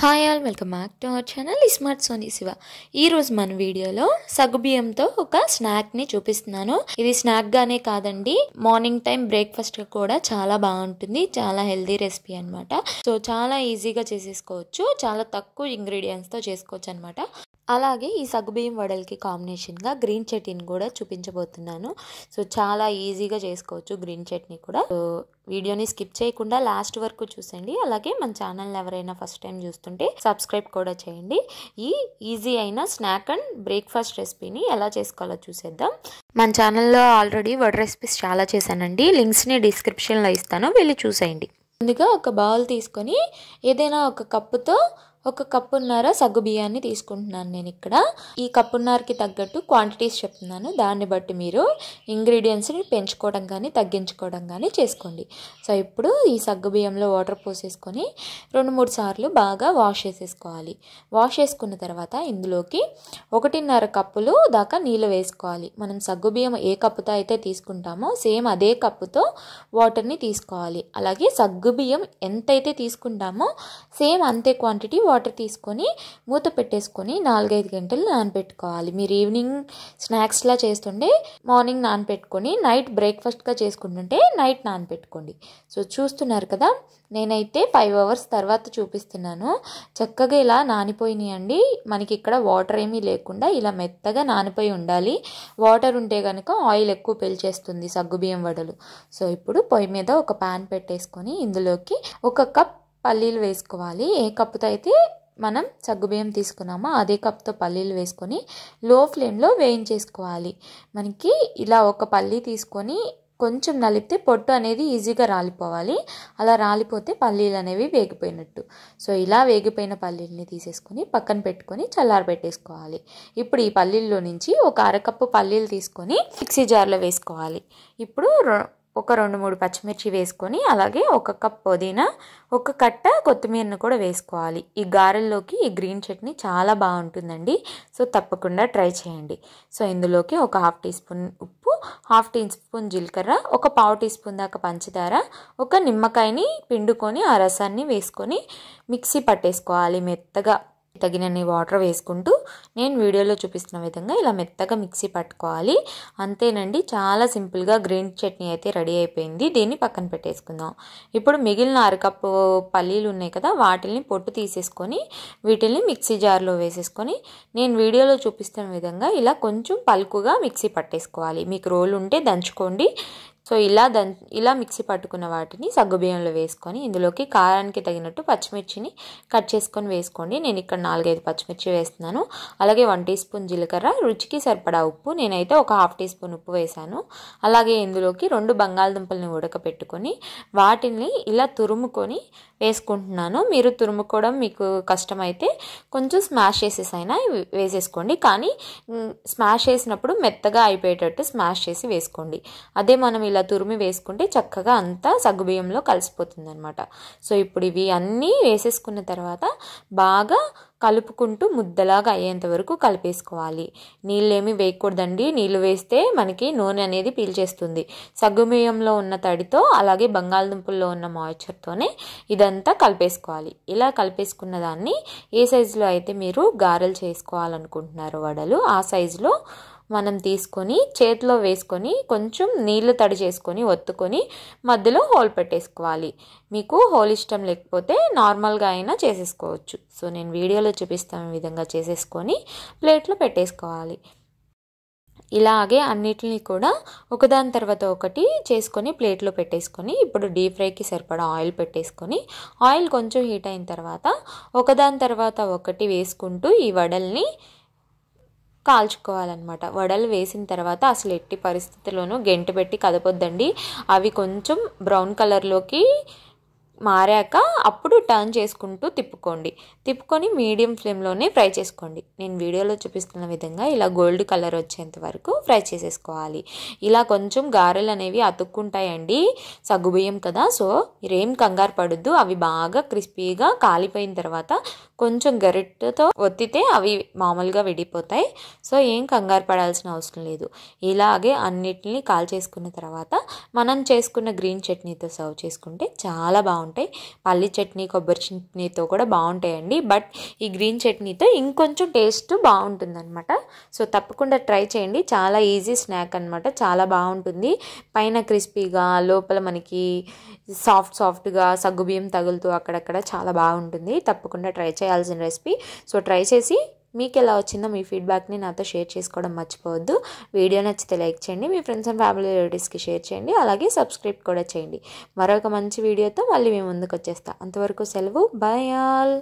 Hi all welcome back to our channel smart Soni Siva. ఈ రోజు మన వీడియోలో సగ్గుబియ్యంతో ఒక స్నాక్ని చూపిస్తున్నాను. ఇది స్నాక్ గానే కాదండి, మార్నింగ్ టైం బ్రేక్ఫాస్ట్ కూడా చాలా బాగుంటుంది. చాలా హెల్దీ రెసిపీ అనమాట. సో చాలా ఈజీగా చేసేసుకోవచ్చు, చాలా తక్కువ ఇంగ్రీడియంట్స్తో చేసుకోవచ్చు అనమాట. అలాగే ఈ సగ్గుబియ్యం వడలకి కాంబినేషన్గా గ్రీన్ చట్నీని కూడా చూపించబోతున్నాను. సో చాలా ఈజీగా చేసుకోవచ్చు గ్రీన్ చట్నీ కూడా. సో వీడియోని స్కిప్ చేయకుండా లాస్ట్ వరకు చూసండి. అలాగే మన ఛానల్ ఎవరైనా ఫస్ట్ టైం చూస్తుంటే సబ్స్క్రైబ్ కూడా చేయండి. ఈ ఈజీ అయిన స్నాక్ అండ్ బ్రేక్ఫాస్ట్ రెసిపీని ఎలా చేసుకోవాలో చూసేద్దాం. మన ఛానల్లో ఆల్రెడీ వడ రెసిపీస్ చాలా చేశానండి, లింక్స్ని డిస్క్రిప్షన్లో ఇస్తాను, వెళ్ళి చూసేయండి. ముందుగా ఒక బౌల్ తీసుకొని ఏదైనా ఒక కప్పుతో ఒక కప్పున్నర సగ్గు బియ్యాన్ని తీసుకుంటున్నాను నేను ఇక్కడ. ఈ కప్పున్నరకి తగ్గట్టు క్వాంటిటీస్ చెప్తున్నాను, దాన్ని బట్టి మీరు ఇంగ్రీడియంట్స్ని పెంచుకోవడం కానీ తగ్గించుకోవడం కానీ చేసుకోండి. సో ఇప్పుడు ఈ సగ్గు బియ్యంలో వాటర్ పోసేసుకొని 2-3 సార్లు బాగా వాష్ చేసేసుకోవాలి. వాష్ చేసుకున్న తర్వాత ఇందులోకి 1.5 కప్పులు దాకా నీళ్ళు వేసుకోవాలి. మనం సగ్గు బియ్యం ఏ కప్పుతో అయితే తీసుకుంటామో సేమ్ అదే కప్పుతో వాటర్ని తీసుకోవాలి. అలాగే సగ్గు బియ్యం ఎంతైతే తీసుకుంటామో సేమ్ అంతే క్వాంటిటీ వాటర్ తీసుకొని మూత పెట్టేసుకొని 4-5 గంటలు నానబెట్టుకోవాలి. మీరు ఈవినింగ్ స్నాక్స్లా చేస్తుంటే మార్నింగ్ నానబెట్టుకొని నైట్ బ్రేక్ఫాస్ట్గా చేసుకుంటుంటే నైట్ నానబెట్టుకోండి. సో చూస్తున్నారు కదా, నేనైతే 5 అవర్స్ తర్వాత చూపిస్తున్నాను. చక్కగా ఇలా నానిపోయినాయండి. మనకి ఇక్కడ వాటర్ ఏమీ లేకుండా ఇలా మెత్తగా నానిపోయి ఉండాలి. వాటర్ ఉంటే కనుక ఆయిల్ ఎక్కువ పీల్చేస్తుంది సగ్గుబియ్యం వడలు. సో ఇప్పుడు పొయ్యి మీద ఒక ప్యాన్ పెట్టేసుకొని ఇందులోకి 1 కప్ పల్లీలు వేసుకోవాలి. ఏ కప్పుతో అయితే మనం సగ్గుబియ్యం తీసుకున్నామో అదే కప్తో పల్లీలు వేసుకొని లో ఫ్లేమ్లో వేయించేసుకోవాలి. మనకి ఇలా ఒక పల్లీ తీసుకొని కొంచెం నలిపితే పొట్టు అనేది ఈజీగా రాలిపోవాలి. అలా రాలిపోతే పల్లీలు అనేవి వేగిపోయినట్టు. సో ఇలా వేగిపోయిన పల్లీలని తీసేసుకొని పక్కన పెట్టుకొని చల్లారబెట్టేసుకోవాలి. ఇప్పుడు ఈ పల్లీల్లో నుంచి ఒక 1/2 కప్పు పల్లీలు తీసుకొని మిక్సీ జార్లో వేసుకోవాలి. ఇప్పుడు ఒక 2-3 పచ్చిమిర్చి వేసుకొని అలాగే 1 కప్ పుదీనా, 1 కట్ట కొత్తిమీరను కూడా వేసుకోవాలి. ఈ గారెల్లోకి ఈ గ్రీన్ చట్నీ చాలా బాగుంటుందండి. సో తప్పకుండా ట్రై చేయండి. సో ఇందులోకి ఒక 1/2 టీ స్పూన్ ఉప్పు, 1/2 టీ స్పూన్ జీలకర్ర, ఒక 1/4 టీ స్పూన్ దాకా పంచదార, ఒక నిమ్మకాయని పిండుకొని ఆ రసాన్ని వేసుకొని మిక్సీ పట్టేసుకోవాలి మెత్తగా. తగినన్ని వాటర్ వేసుకుంటూ నేను వీడియోలో చూపిస్తున్న విధంగా ఇలా మెత్తగా మిక్సీ పట్టుకోవాలి. అంతేనండి, చాలా సింపుల్గా గ్రీన్ చట్నీ అయితే రెడీ అయిపోయింది. దీన్ని పక్కన పెట్టేసుకుందాం. ఇప్పుడు మిగిలిన 1/2 కప్పు పల్లీలు ఉన్నాయి కదా, వాటిని పొట్టు తీసేసుకొని వీటిని మిక్సీ జార్లో వేసేసుకొని నేను వీడియోలో చూపిస్తున్న విధంగా ఇలా కొంచెం పలుకుగా మిక్సీ పట్టేసుకోవాలి. మీకు రోలు ఉంటే దంచుకోండి. సో ఇలా మిక్సీ పట్టుకున్న వాటిని సగ్గుబియ్యంలో వేసుకొని ఇందులోకి కారానికి తగినట్టు పచ్చిమిర్చిని కట్ చేసుకొని వేసుకోండి. నేను ఇక్కడ 4-5 పచ్చిమిర్చి వేస్తున్నాను. అలాగే 1 టీ స్పూన్ జీలకర్ర, రుచికి సరిపడా ఉప్పు, నేనైతే ఒక 1/2 టీ స్పూన్ ఉప్పు వేసాను. అలాగే ఇందులోకి 2 బంగాళదుంపల్ని ఉడకపెట్టుకొని వాటిని ఇలా తురుముకొని వేసుకుంటున్నాను. మీరు తురుముకోవడం మీకు కష్టమైతే కొంచెం స్మాష్ చేసేసైనా వేసేసుకోండి, కానీ స్మాష్ చేసినప్పుడు మెత్తగా అయిపోయేటట్టు స్మాష్ చేసి వేసుకోండి. అదే మనం ఇలా తురిమి వేసుకుంటే చక్కగా అంతా సగ్గుబియ్యంలో కలిసిపోతుంది అనమాట. సో ఇప్పుడు ఇవి అన్నీ వేసేసుకున్న తర్వాత బాగా కలుపుకుంటూ ముద్దలాగా అయ్యేంత వరకు కలిపేసుకోవాలి. నీళ్ళేమీ వేయకూడదండి, నీళ్ళు వేస్తే మనకి నూనె అనేది పీల్చేస్తుంది. సగ్గుబియ్యంలో ఉన్న తడితో అలాగే బంగాళదుంపల్లో ఉన్న మాయిశ్చర్తోనే ఇదంతా కలిపేసుకోవాలి. ఇలా కలిపేసుకున్న దాన్ని ఏ సైజులో అయితే మీరు గారెలు చేసుకోవాలనుకుంటున్నారో వడలు, ఆ సైజులో మనం తీసుకొని చేతిలో వేసుకొని కొంచెం నీళ్ళు తడి చేసుకొని ఒత్తుకొని మధ్యలో హోల్ పెట్టేసుకోవాలి. మీకు హోల్ ఇష్టం లేకపోతే నార్మల్గా అయినా చేసేసుకోవచ్చు. సో నేను వీడియోలో చూపిస్తున్న విధంగా చేసేసుకొని ప్లేట్లో పెట్టేసుకోవాలి. ఇలాగే అన్నిటిని కూడా ఒకదాని తర్వాత ఒకటి చేసుకొని ప్లేట్లో పెట్టేసుకొని ఇప్పుడు డీప్ ఫ్రైకి సరిపడా ఆయిల్ పెట్టేసుకొని ఆయిల్ కొంచెం హీట్ అయిన తర్వాత ఒకదాని తర్వాత ఒకటి వేసుకుంటూ ఈ వడల్ని కాల్చుకోవాలన్నమాట. వడలు వేసిన తర్వాత అసలు ఎట్టి పరిస్థితుల్లోనూ గెంటు పెట్టి కదపొద్దండి. అవి కొంచెం బ్రౌన్ కలర్లోకి మారాక అప్పుడు టర్న్ చేసుకుంటూ తిప్పుకొని మీడియం ఫ్లేమ్లోనే ఫ్రై చేసుకోండి. నేను వీడియోలో చూపిస్తున్న విధంగా ఇలా గోల్డ్ కలర్ వచ్చేంత వరకు ఫ్రై చేసేసుకోవాలి. ఇలా కొంచెం గారెలు అనేవి అతుక్కుంటాయండి, సగ్గుబియ్యం కదా. సో మీరేం కంగారు పడొద్దు. అవి బాగా క్రిస్పీగా కాలిపోయిన తర్వాత కొంచెం గరిటెతో ఒత్తితే అవి మామూలుగా విడిపోతాయి. సో ఏం కంగారు పడాల్సిన అవసరం లేదు. ఇలాగే అన్నిటిని కాల్చేసుకున్న తర్వాత మనం చేసుకున్న గ్రీన్ చట్నీతో సర్వ్ చేసుకుంటే చాలా బాగుంటాయి. పల్లి చట్నీ, కొబ్బరి చట్నీతో కూడా బాగుంటాయండి. బట్ ఈ గ్రీన్ చట్నీతో ఇంకొంచెం టేస్ట్ బాగుంటుందన్నమాట. సో తప్పకుండా ట్రై చేయండి. చాలా ఈజీ స్నాక్ అనమాట. చాలా బాగుంటుంది. పైన క్రిస్పీగా, లోపల మనకి సాఫ్ట్గా సగ్గుబియ్యం తగులుతూ అక్కడక్కడ చాలా బాగుంటుంది. తప్పకుండా ట్రై చేయాల్సిన రెసిపీ. సో ట్రై చేసి మీకు ఎలా వచ్చిందో మీ ఫీడ్బ్యాక్ని నాతో షేర్ చేసుకోవడం మర్చిపోవద్దు. వీడియో నచ్చితే లైక్ చేయండి, మీ ఫ్రెండ్స్ అండ్ ఫ్యామిలీ రిలేటివ్స్కి షేర్ చేయండి, అలాగే సబ్స్క్రైబ్ కూడా చేయండి. మరొక మంచి వీడియోతో మళ్ళీ మేము ముందుకు వచ్చేస్తా. అంతవరకు సెలవు. By all.